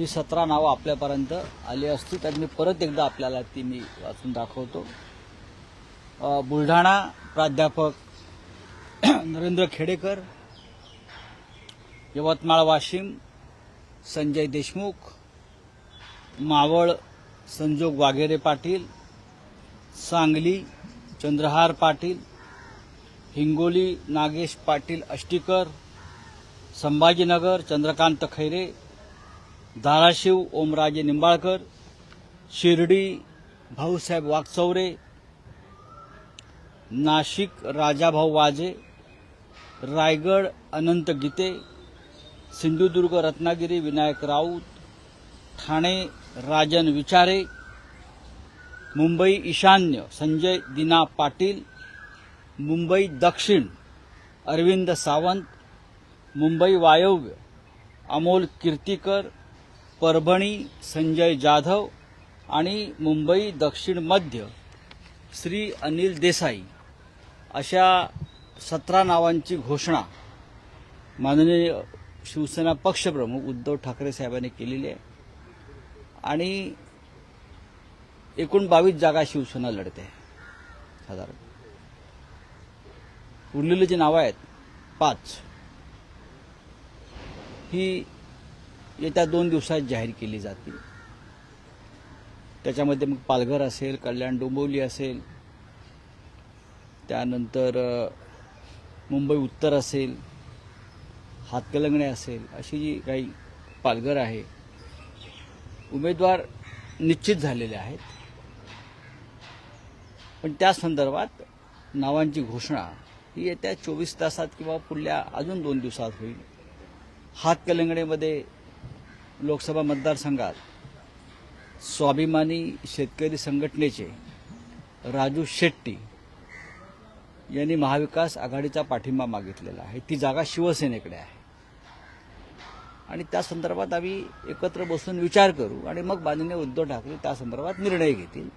ही 17 नावं आपल्यापर्यंत आली असती तर मी परत एकदा आपल्याला ती मी वाचून दाखवतो। बुलढाणा प्राध्यापक नरेंद्र खेडेकर, यवतमाळ वाशिम संजय देशमुख, मावळ संजोग वाघेरे पाटील, सांगली चंद्रहार पाटील, हिंगोली नागेश पाटील अष्टीकर, संभाजीनगर चंद्रकांत खैरे, धाराशिव ओमराजे निंबाळकर, शिर्डी भाऊसाहेब वागचौरे, नाशिक राजाभाऊ वाजे, रायगड अनंत गीते, सिंधुदुर्ग रत्नागिरी विनायक राऊत, ठाणे राजन विचारे, मुंबई ईशान्य संजय दिना पाटील, मुंबई दक्षिण अरविंद सावंत, मुंबई वायव्य अमोल कीर्तीकर, परभणी संजय जाधव आणि मुंबई दक्षिण मध्य श्री अनिल देसाई अशा 17 नावांची घोषणा माननीय शिवसेना पक्षप्रमुख उद्धव ठाकरे साहेबांनी केलेली आहे आणि एकूण 22 जागा शिवसेना लढते साधारण। उरलेली जी नावं आहेत 5 ही येत्या 2 दिवसात जाहीर केली जातील। त्याच्यामध्ये मग पालघर असेल, कल्याण डोंबिवली असेल, त्यानंतर मुंबई उत्तर असेल, हातकलंगणे असेल, अशी जी काही पालघर आहे उमेदवार निश्चित झालेले आहेत। पण त्या संदर्भात नावांची घोषणा ही येत्या 24 तासात किंवा पुढल्या अजून 2 दिवसात होईल। हातकलंगणेमध्ये लोकसभा मतदारसंघात स्वाभिमानी शेतकरी संघटनेचे राजू शेट्टी यांनी महाविकास आघाडीचा पाठिंबा मागितलेला आहे। ती जागा शिवसेनेकडे आहे आणि त्या संदर्भात आम्ही एकत्र बसून विचार करू आणि मग माननीय उद्धव ठाकरे त्या संदर्भात निर्णय घेतील।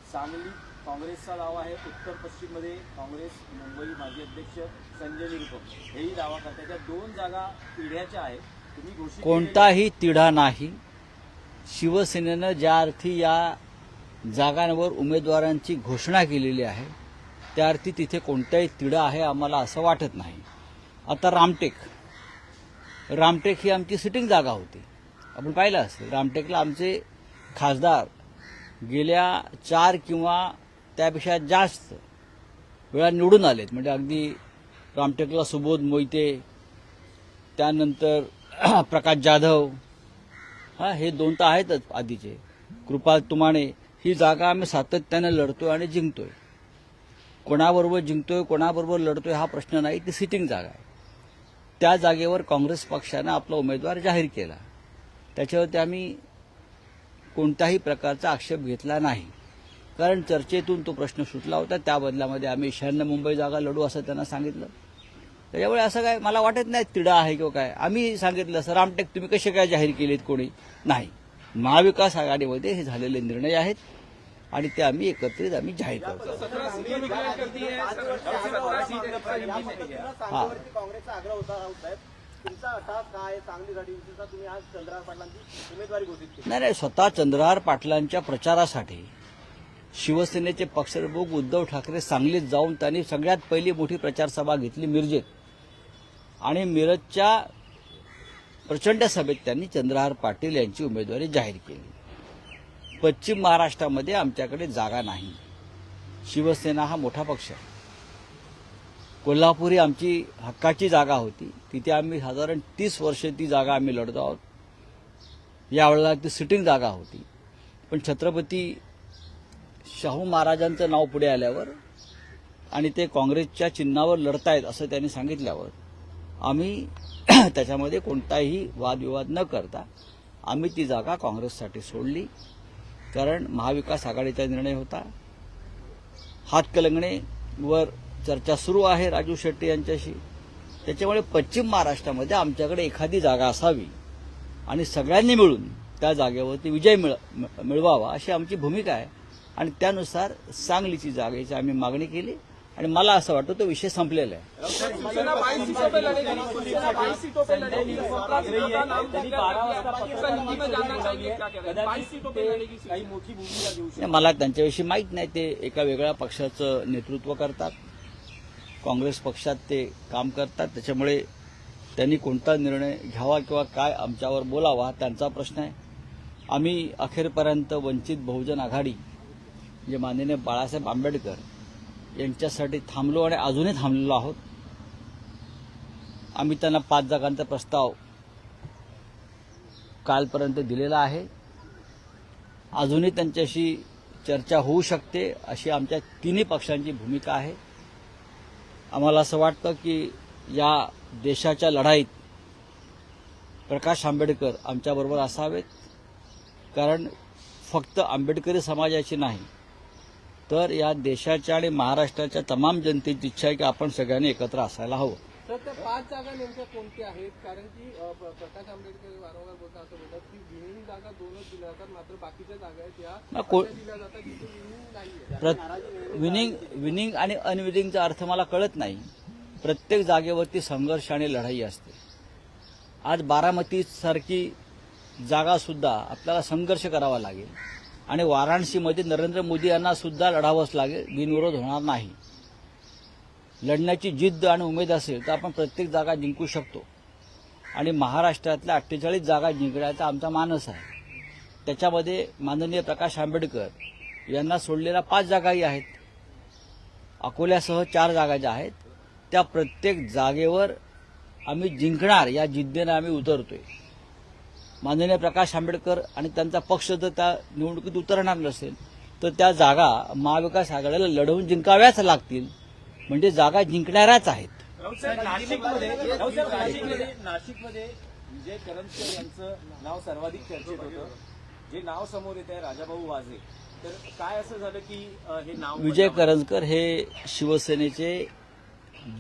सांगली काँग्रेसचा दावा आहे, उत्तर पश्चिम मध्ये काँग्रेस मुंबई माजी अध्यक्ष संजय निरुपम हेही दावा करतात। त्या 2 जागा तिढ्याच्या आहेत, तुम्ही घोषित कोणताही तिढा नाही। शिवसेनेनं ज्या अर्थी या जागांवर उमेदवारांची घोषणा केलेली आहे त्या अर्थी तिथे कोणताही तिढा आहे आम्हाला असं वाटत नाही। आता रामटेक ही आमची सिटिंग जागा होती, आपण पाहिलं असेल। रामटेकला आमचे खासदार गेल्या 4 किंवा त्यापेक्षा जास्त वेळा निवडून आलेत। म्हणजे अगदी रामटेकला सुबोध मोहिते, त्यानंतर प्रकाश जाधव, हे 2 तर आहेतच आधीचे, कृपाल तुमाणे। ही जागा आम्ही सातत्याने लढतोय आणि जिंकतोय। कोणाबरोबर जिंकतोय कोणाबरोबर लढतोय हा प्रश्न नाही, ती सिटिंग जागा आहे। त्या जागेवर काँग्रेस पक्षाने आपला उमेदवार जाहीर केला, त्याच्यावरती आम्ही कोणत्याही प्रकारचा आक्षेप घेतला नाही, कारण चर्चेतून तो प्रश्न सुटला होता। त्या बदल्यामध्ये आम्ही ईशान्य मुंबई जागा लढू असं त्यांना सांगितलं। त्याच्यामुळे असं काय मला वाटत नाही तिढा आहे किंवा काय। आम्ही सांगितलं असं रामटेक तुम्ही कसे काय जाहीर केलेत, कोणी नाही। महाविकास आघाडीमध्ये हे झालेले निर्णय आहेत आणि ते आम्ही एकत्रित जाहीर करतो। काँग्रेसचा आग्रह होता साहेब, तुमचा अटा काय सांगलीसाठीचा तुम्ही आज चंद्रहार पाटलांची उमेदवारी घोषित केली? नाही, स्वतः चंद्रहार पाटलांच्या प्रचारासाठी शिवसेनेचे पक्षप्रमुख उद्धव ठाकरे सांगलीत जाऊन त्यांनी सगळ्यात पहिली मोठी प्रचार सभा घेतली मिरजेत आणि मिरजच्या प्रचंड सभेत त्यांनी चंद्रहार पाटील यांची उमेदवारी जाहीर केली। पश्चिम महाराष्ट्रामध्ये आमच्याकडे जागा नाही। शिवसेना हा मोठा पक्ष आहे। कोल्हापुरी आमची हक्काची जागा होती, तिथे आम्ही साधारण 30 वर्षे ती जागा आम्ही लढतो आहोत। यावेळेला ती सिटिंग जागा होती, पण छत्रपती शाहू महाराजांचं नाव पुढे आल्यावर आणि ते काँग्रेसच्या चिन्हावर लढतायत असं त्यांनी सांगितल्यावर आम्ही त्याच्यामध्ये कोणताही वादविवाद न करता आम्ही ती जागा काँग्रेससाठी सोडली, कारण महाविकास आघाडीचा निर्णय होता। हातकलंगणेवर चर्चा सुरू आहे राजू शेट्टी यांच्याशी, त्याच्यामुळे पश्चिम महाराष्ट्रामध्ये आमच्याकडे एखादी जागा असावी आणि सगळ्यांनी मिळून त्या जागेवरती विजय मिळवावा अशी आमची भूमिका आहे आणि त्यानुसार सांगलीची जागेची आम्ही मागणी केली आणि मला असं वाटतं तो विषय संपलेला आहे. शिवसेना 22 सीटों पे लड़ेगी, शिवसेना 22 सीटों पे लड़ेगी, स्वतंत्र सीटों का नाम त्यांनी 12 वाजता पाकिस्तान हिंदी में जानना चाहेंगे क्या कह रहे हैं? 22 सीटों पे लड़ेगी काही मोठी भूमिका घेऊ शकते. नाही, मला त्यांच्याविषयी माहीत नाही. ते एका वेगळ्या पक्षाचं नेतृत्व करतात, काँग्रेस पक्षात ते काम करतात. त्याच्यामुळे त्यांनी कोणता निर्णय घ्यावा किंवा काय आमच्यावर बोलावा त्यांचा प्रश्न आहे. आम्ही अखेरपर्यंत वंचित बहुजन आघाडी जे माननीय बाळासाहेब आंबेडकर यांच्यासाठी थांबलो आणि अजूनही थांबलेलो आहोत. आम्ही त्यांना 5 जागांचा प्रस्ताव कालपर्यंत दिलेला आहे. अजूनही त्यांच्याशी चर्चा होऊ शकते अशी आमच्या तिन्ही पक्षांची भूमिका आहे. आम्हाला असं वाटतं की या देशाच्या लढाईत प्रकाश आंबेडकर आमच्याबरोबर असावेत, कारण फक्त आंबेडकरी समाजाची नाही तर या देशाच्या आणि महाराष्ट्राच्या तमाम जनतेची इच्छा आहे की आपण सगळ्यांनी एकत्र असायला हवं. तर त्या 5 जागा नेमक्या कोणत्या आहेत? कारण की प्रकाश आंबेडकर वारंवार बोलतात असं बोलतात की विनिंग जागा 2च दिल्या जातात, मात्र बाकीच्या जागा आहेत या अशा दिल्या जातात जिथे विनिंग नाहीये. विनिंग आणि अनविनिंगचा अर्थ मला कळत नाही. प्रत्येक जागेवरती संघर्ष आणि लढाई असते. आज बारामतीसारखी जागा सुद्धा आपल्याला संघर्ष करावा लागेल आणि वाराणसीमध्ये नरेंद्र मोदी यांना सुद्धा लढावंच लागेल, बिनविरोध होणार नाही. लढण्याची जिद्द आणि उमेद असेल तर आपण प्रत्येक जागा जिंकू शकतो आणि महाराष्ट्रातल्या 48 जागा जिंकण्याचा आमचा मानस आहे. त्याच्यामध्ये माननीय प्रकाश आंबेडकर यांना सोडलेल्या 5 जागाही आहेत. अकोल्यासह 4 जागा ज्या आहेत त्या प्रत्येक जागेवर आम्ही जिंकणार या जिद्दीने आम्ही उतरतोय. माननीय प्रकाश आंबेडकर आणि त्यांचा पक्ष जर त्या निवडणुकीत उतरणार नसेल तर त्या जागा महाविकास आघाडीला लढवून जिंकाव्याच लागतील. म्हणजे जागा जिंकणाऱ्याच आहेत. नाशिकमध्ये विजय करंजकर यांचं नाव सर्वाधिक चर्चेत होतं. जे नाव समोर येत आहे राजाभाऊ वाजे, तर काय असं झालं की हे नाव विजय करंजकर हे शिवसेनेचे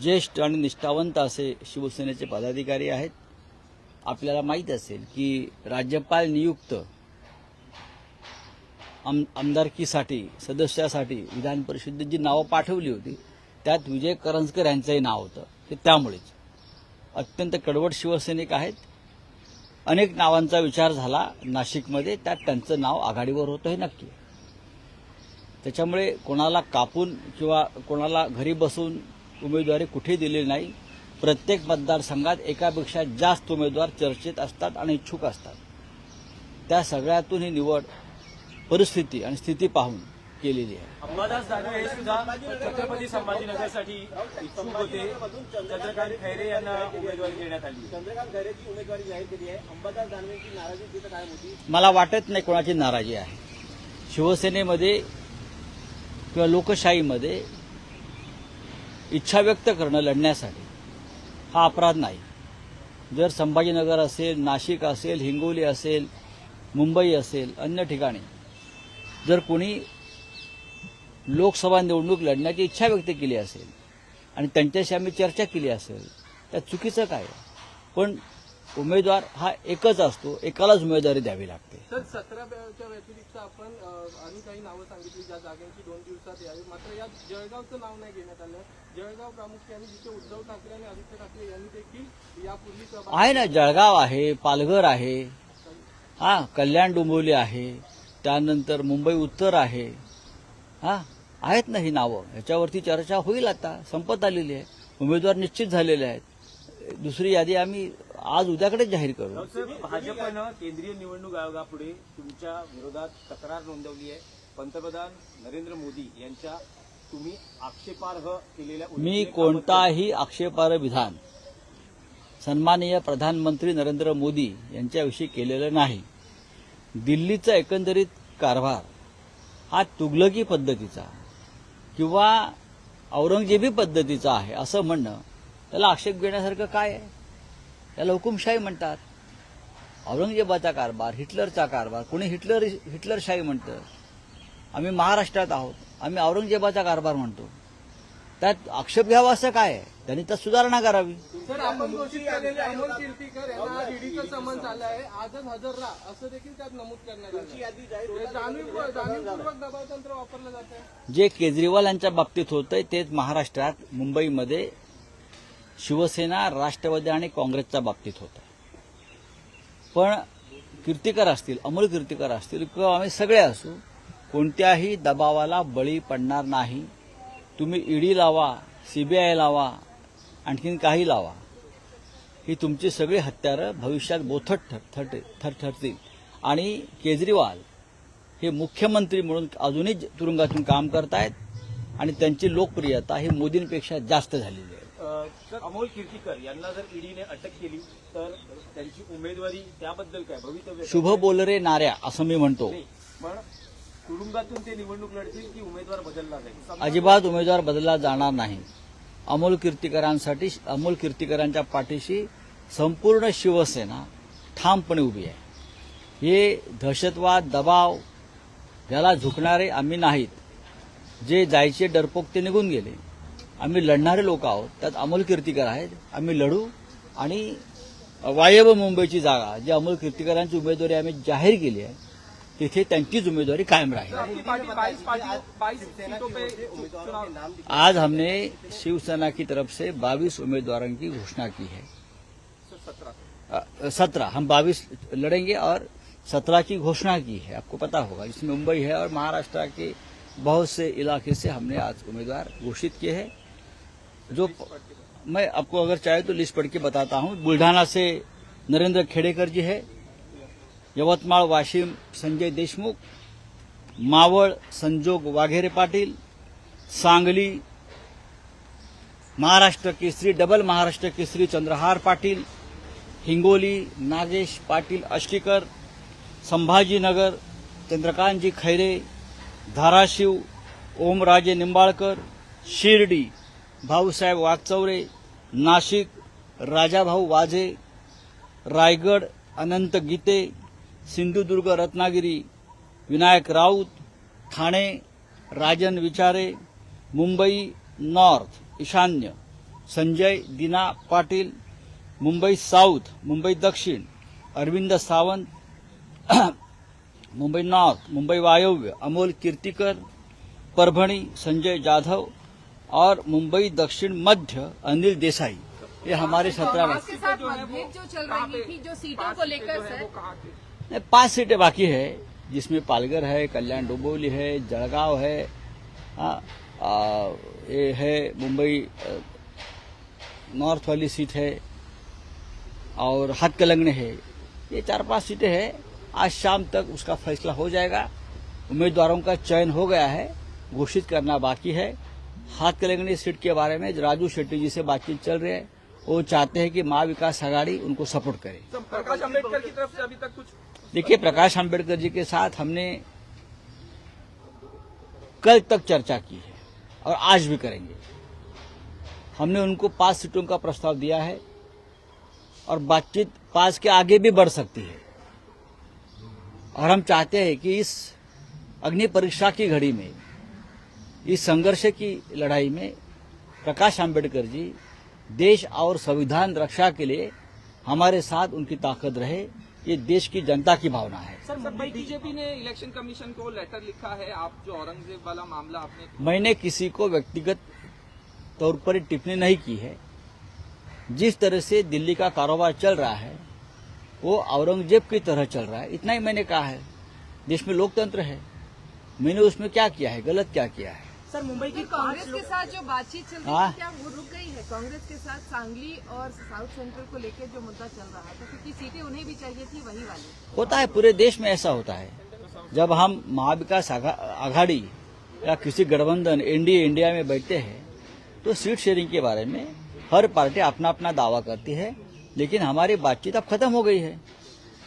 ज्येष्ठ आणि निष्ठावंत असे शिवसेनेचे पदाधिकारी आहेत. आपल्याला माहीत असेल की राज्यपाल नियुक्त आमदारकीसाठी सदस्यासाठी विधान परिषदेत जी नावं पाठवली होती त्यात विजय करंजकर यांचंही नाव होतं. ते त्यामुळेच अत्यंत कडवट शिवसैनिक आहेत. अनेक नावांचा विचार झाला नाशिकमध्ये, त्यात त्यांचं नाव आघाडीवर होतं हे नक्की. त्याच्यामुळे कोणाला कापून किंवा कोणाला घरी बसून उमेदवारी कुठे दिली नाही. प्रत्येक मतदारसंघात एकापेक्षा जास्त उमेदवार चर्चेत असतात आणि इच्छुक असतात. त्या सगळ्यातून ही निवड परिस्थिती आणि स्थिती पाहून केलेली आहे. अंबादास दानवे हे सुद्धा छत्रपती संभाजीनगरसाठी इच्छुक होते. चंद्रकांत खैरे यांना उमेदवारी देण्यात आली. चंद्रकांत खैरेची उमेदवारी जाहीर केली आहे. अंबादास दानवेंची नाराजी तिथं काय होती? मला वाटत नाही कोणाची नाराजी आहे. शिवसेनेमध्ये किंवा लोकशाहीमध्ये इच्छा व्यक्त करणं लढण्यासाठी हा अपराध नाही. जर संभाजीनगर असेल, नाशिक असेल, हिंगोली असेल, मुंबई असेल, अन्य ठिकाणी जर कोणी लोकसभा निवडणूक लढण्याची इच्छा व्यक्त केली असेल आणि त्यांच्याशी आम्ही चर्चा केली असेल त्यात चुकीचं काय आहे? पण उमेदवार हा एकच असतो, एकालाच उमेदवारी द्यावी लागते. तर 17च्या व्यतिरिक्त आपण आणि काही नावं सांगितली ज्या जागांची 2 दिवसात यावी, मात्र यात जळगावचं नाव नाही घेण्यात आलं. जळगाव प्रामुख्याने जिथे उद्धव ठाकरे आणि आदित्य ठाकरे यांनी देखील यापूर्वी सहभाग आहे ना. जळगाव आहे, पालघर आहे, कल्याण डोंबिवली आहे, त्यानंतर मुंबई उत्तर आहे. आहेत ना ही नावं. ह्याच्यावरती चर्चा होईल. आता संपत आलेली आहे. उमेदवार निश्चित झालेले आहेत. दुसरी यादी आम्ही आज उद्याकडेच जाहीर करू. भाजपनं केंद्रीय निवडणूक आयोगापुढे तुमच्या विरोधात तक्रार नोंदवली आहे. पंतप्रधान नरेंद्र मोदी यांच्या तुम्ही आक्षेपार्ह केलेल्या मी कोणताही आक्षेपार्ह विधान सन्माननीय प्रधानमंत्री नरेंद्र मोदी यांच्याविषयी केलेलं नाही. दिल्लीचा एकंदरीत कारभार हा तुगलकी पद्धतीचा किंवा औरंगजेबी पद्धतीचा आहे असं म्हणणं त्याला आक्षेप घेण्यासारखं काय आहे? त्याला हुकुमशाही म्हणतात. औरंगजेबाचा कारभार, हिटलरचा कारभार, कोणी हिटलरशाही म्हणतं. आम्ही महाराष्ट्रात आहोत, आम्ही औरंगजेबाचा कारभार म्हणतो. त्यात आक्षेप घ्यावा असं काय आहे? त्यांनी त्यात सुधारणा करावी. सर, आपण घोषित केलेले अमोल कीर्तीकर यांना ईडीचं समन्स आलं आहे, आजच हजर राहा असं देखील त्यात नमूद करण्यात आलं आहे. जाणीवपूर्वक दबाव तंत्र वापरलं जात आहे. जे केजरीवाल यांच्या बाबतीत होतंय तेच महाराष्ट्रात मुंबईमध्ये शिवसेना, राष्ट्रवादी आणि काँग्रेसच्या बाबतीत होतं. पण कीर्तीकर असतील, अमोल कीर्तीकर असतील किंवा आम्ही सगळे असू, कोणत्याही दबावाला बळी पडणार नाही. तुम्ही ईडी लावा, सीबीआय लावा, आणखीन काही लावा, ही तुमची सगळी हत्यारं भविष्यात बोथट ठरतील. आणि केजरीवाल हे मुख्यमंत्री म्हणून अजूनही तुरुंगातून काम करतायत आणि त्यांची लोकप्रियता ही मोदींपेक्षा जास्त झालेली आहे. सर, अमोल कीर्तीकर यांना जर ईडीने अटक केली तर त्यांची उमेदवारी त्याबद्दल काय भवितव्य? शुभ बोलरे नाऱ्या असं मी म्हणतो. नाही, पण तुरुंगातून ते निवडणूक लढतील की उमेदवार बदलला जाईल? अजिबात उमेदवार बदलला जाणार नाही. अमोल कीर्तीकरांच्या पाठीशी संपूर्ण शिवसेना ठामपणे उभी आहे. हे दहशतवाद, दबाव याला झुकणारे आम्ही नाहीत. जे जायचे डरपोक ते निघून गेले. आम्ही लढणारे लोक आहोत. त्यात अमोल कीर्तीकर आहेत. आम्ही लढू आणि वायव्य मुंबईची जागा जी अमोल कीर्तीकरांची उमेदवारी आम्ही जाहीर केली आहे तिथे त्यांचीच उम्मीदवारी कायम राहील. आज हमने शिवसेना की तरफ से 22 उम्मीदवारों की घोषणा की है. 17 हम 22 लड़ेंगे और 17 की घोषणा की है. आपको पता होगा इसमें मुंबई है और महाराष्ट्र के बहुत से इलाके से हमने आज उम्मीदवार घोषित किए हैं. जो मैं आपको अगर चाहे तो लिस्ट पढ़ के बताता हूं. बुल्ढाना से नरेंद्र खेडेकर जी है, यवतमाळ वाशिम संजय देशमुख, मावळ संजोग वाघेरे पाटील, सांगली महाराष्ट्र केसरी डबल महाराष्ट्र केसरी चंद्रहार पाटील, हिंगोली नागेश पाटील अष्टीकर, संभाजीनगर चंद्रकांतजी खैरे, धाराशिव ओमराजे निंबाळकर, शिर्डी भाऊसाहेब वागचौरे, नाशिक राजाभाऊ वाझे, रायगड अनंत गीते, सिंधुदुर्ग रत्नागिरी विनायक राऊत, ठाणे राजन विचारे, मुंबई नॉर्थ ईशान्य संजय दिना पाटील, मुंबई साऊथ मुंबई दक्षिण अरविंद सावंत, मुंबई नॉर्थ मुंबई वायव्य अमोल कीर्तीकर, परभणी संजय जाधव और मुंबई दक्षिण मध्य अनिल देसाई. ये हमारे 17 के साथ मतभेद जो चल रही थी, जो सीटों को लेकर सर 5 सीटें बाकी है, जिसमें पालघर है, कल्याण डोंबिवली है, जळगाव है, ये है मुंबई नॉर्थ वाली सीट है और हाथकलंगने है. ये 4-5 सीटें हैं. आज शाम तक उसका फैसला हो जाएगा. उम्मीदवारों का चयन हो गया है, घोषित करना बाकी है. हाथकलंगने सीट के बारे में राजू शेट्टी जी से बातचीत चल रही है. वो चाहते हैं कि महाविकास आघाड़ी उनको सपोर्ट करे. प्रकाश आंबेडकर की तरफ से अभी तक कुछ? देखिए, प्रकाश आंबेडकर जी के साथ हमने कल तक चर्चा की है और आज भी करेंगे. हमने उनको 5 सीटों का प्रस्ताव दिया है और बातचीत 5 के आगे भी बढ़ सकती है. और हम चाहते हैं कि इस अग्नि परीक्षा की घड़ी में, इस संघर्ष की लड़ाई में प्रकाश आंबेडकर जी देश और संविधान रक्षा के लिए हमारे साथ उनकी ताकत रहे. ये देश की जनता की भावना है. सर, मुंबई बीजेपी ने इलेक्शन कमीशन को लेटर लिखा है. आप जो औरंगजेब वाला मामला आपने, मैंने किसी को व्यक्तिगत तौर पर टिप्पणी नहीं की है. जिस तरह से दिल्ली का कारोबार चल रहा है वो औरंगजेब की तरह चल रहा है, इतना ही मैंने कहा है. देश में लोकतंत्र है. मैंने उसमें क्या किया है, गलत क्या किया है? सर, मुंबई की कांग्रेस के साथ जो बातचीत चल रही हाँ। थी, क्या वो रुक गई है? कांग्रेस के साथ सांगली और साउथ सेंट्रल को लेकर जो मुद्दा चल रहा था, क्योंकि सीटें उन्हें भी चाहिए थी, वही वाली. होता है, पूरे देश में ऐसा होता है. जब हम महाविकास आघाड़ी या किसी गठबंधन एनडीए इंडिया में बैठते हैं तो सीट शेयरिंग के बारे में हर पार्टी अपना अपना दावा करती है. लेकिन हमारी बातचीत अब खत्म हो गई है.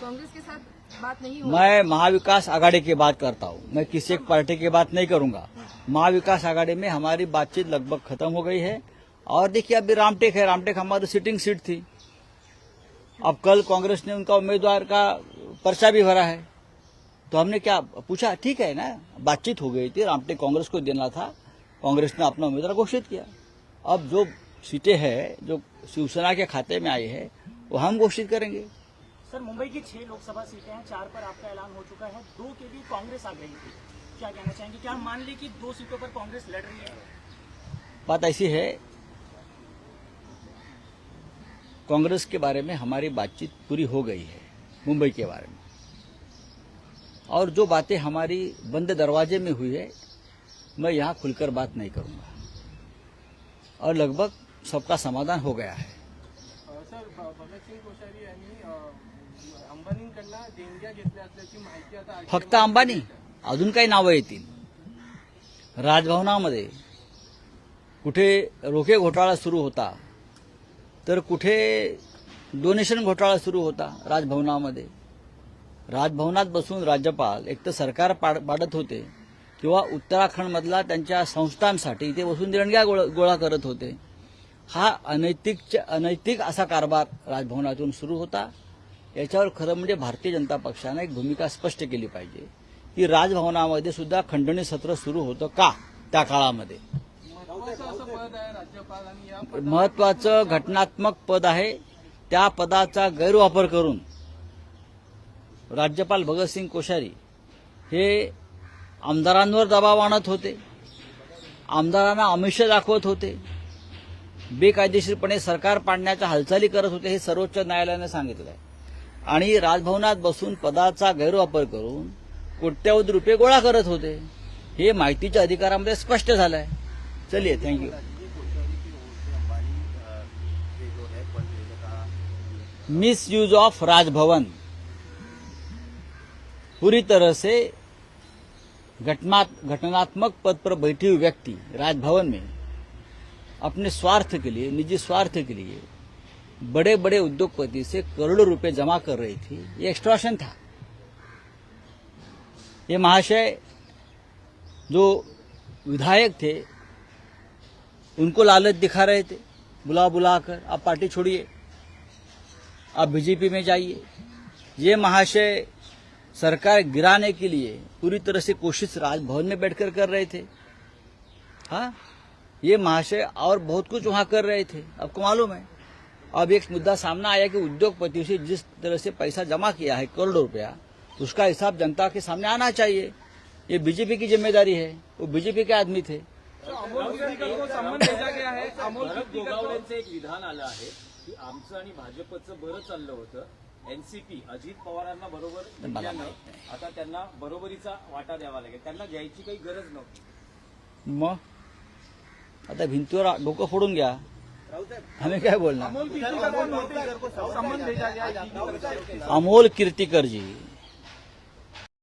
कांग्रेस के साथ बात नहीं हो. मैं महाविकास आघाड़ी की बात करता हूँ. मैं किसी एक पार्टी की बात नहीं करूंगा. महाविकास आघाड़ी में हमारी बातचीत लगभग खत्म हो गई है. और देखिए, अभी रामटेक है. रामटेक हमारी सिटिंग सीट थी. अब कल कांग्रेस ने उनका उम्मीदवार का पर्चा भी भरा है. तो हमने क्या पूछा, ठीक है ना, बातचीत हो गई थी. रामटेक कांग्रेस को देना था, कांग्रेस ने अपना उम्मीदवार घोषित किया. अब जो सीटें हैं जो शिवसेना के खाते में आई है वो हम घोषित करेंगे। सर, मुंबई की 6 लोकसभा सीटें हैं, 4 पर आपका ऐलान हो चुका है, 2 के लिए कांग्रेस आ गई थी। क्या कहना चाहेंगे? क्या हम मान लें कि 2 सीटों पर कांग्रेस लड़ रही है? बात ऐसी है, कांग्रेस के बारे में हमारी बातचीत पूरी हो गई है मुंबई के बारे में, और जो बातें हमारी बंद दरवाजे में हुई है मैं यहां खुलकर बात नहीं करूंगा, और लगभग सबका समाधान हो गया है। सर, भगतसिंग कोश्यारी यांनी अंबानींकडनं देणग्या घेतल्या असल्याची माहिती आता फक्त अंबानी, अजून काही नावं येतील। राजभवनामध्ये कुठे रोखे घोटाळा सुरू होता, तर कुठे डोनेशन घोटाळा सुरू होता। राजभवनात बसून राज्यपाल एक तर सरकार पाडत होते किंवा उत्तराखंडमधला त्यांच्या संस्थांसाठी इथे बसून देणग्या गोळा करत होते। हा अनैतिक असा कारभार राजभवनातून सुरू होता। याच्यावर खरं म्हणजे भारतीय जनता पक्षाने एक भूमिका स्पष्ट केली पाहिजे की राजभवनामध्ये सुद्धा खंडणी सत्र सुरू होतं का त्या काळामध्ये। महत्त्वाचं असं पद आहे राज्यपाल आणि या महत्वाचं घटनात्मक पद आहे, त्या पदाचा गैरवापर करून राज्यपाल भगतसिंग कोश्यारी हे आमदारांवर दबाव आणत होते, आमदारांना आमिष दाखवत होते, बेकायदेशीरपणे सरकार पाडण्याच्या हालचाली करत होते, हे सर्वोच्च न्यायालयाने सांगितलं आहे। आणि राजभवनात बसून पदाचा गैरवापर करून कोट्यवधी रुपये गोळा करत होते, हे माहितीच्या अधिकारामध्ये स्पष्ट झालं आहे। चलिए, thank you. Misuse of Raj Bhavan, पूरी तरह से घटनात्मक पद पर बैठी हुई व्यक्ति राजभवन में अपने स्वार्थ के लिए, निजी स्वार्थ के लिए बड़े बड़े उद्योगपति से करोड़ों रुपए जमा कर रही थी। ये एक्सटॉर्शन था। ये महाशय जो विधायक थे उनको लालच दिखा रहे थे, बुलाकर आप पार्टी छोड़िए, आप बीजेपी में जाइए। ये महाशय सरकार गिराने के लिए पूरी तरह से कोशिश राजभवन में बैठकर कर रहे थे। हाँ, ये महाशय और बहुत कुछ वहां कर रहे थे, आपको मालूम है। अब एक मुद्दा सामने आया कि उद्योगपति से जिस तरह से पैसा जमा किया है करोड़ों रुपया, उसका हिसाब जनता के सामने आना चाहिए। ये बीजेपी की जिम्मेदारी है, वो बीजेपी के आदमी थे। अमोल कीर्तिकर को सम्मान भेजा गया है। अमोल भरत कीर्तिकर को गोगावलेंचं एक विधान आलं आहे की आमचं आणि भाजपचं बरं चाललं होतं, एनसीपी अजित पवारांना बरोबर घेतल्यानं आता त्यांना बरोबरीचा वाटा द्यावा लागेल, त्यांना घ्यायची काही गरज नव्हती। मग आता भिंतीवर डोकं फोडून घ्या, हमें क्या बोलना। अमोल कीर्तिकर को सम्मान भेजा गया है। अमोल कीर्तिकर जी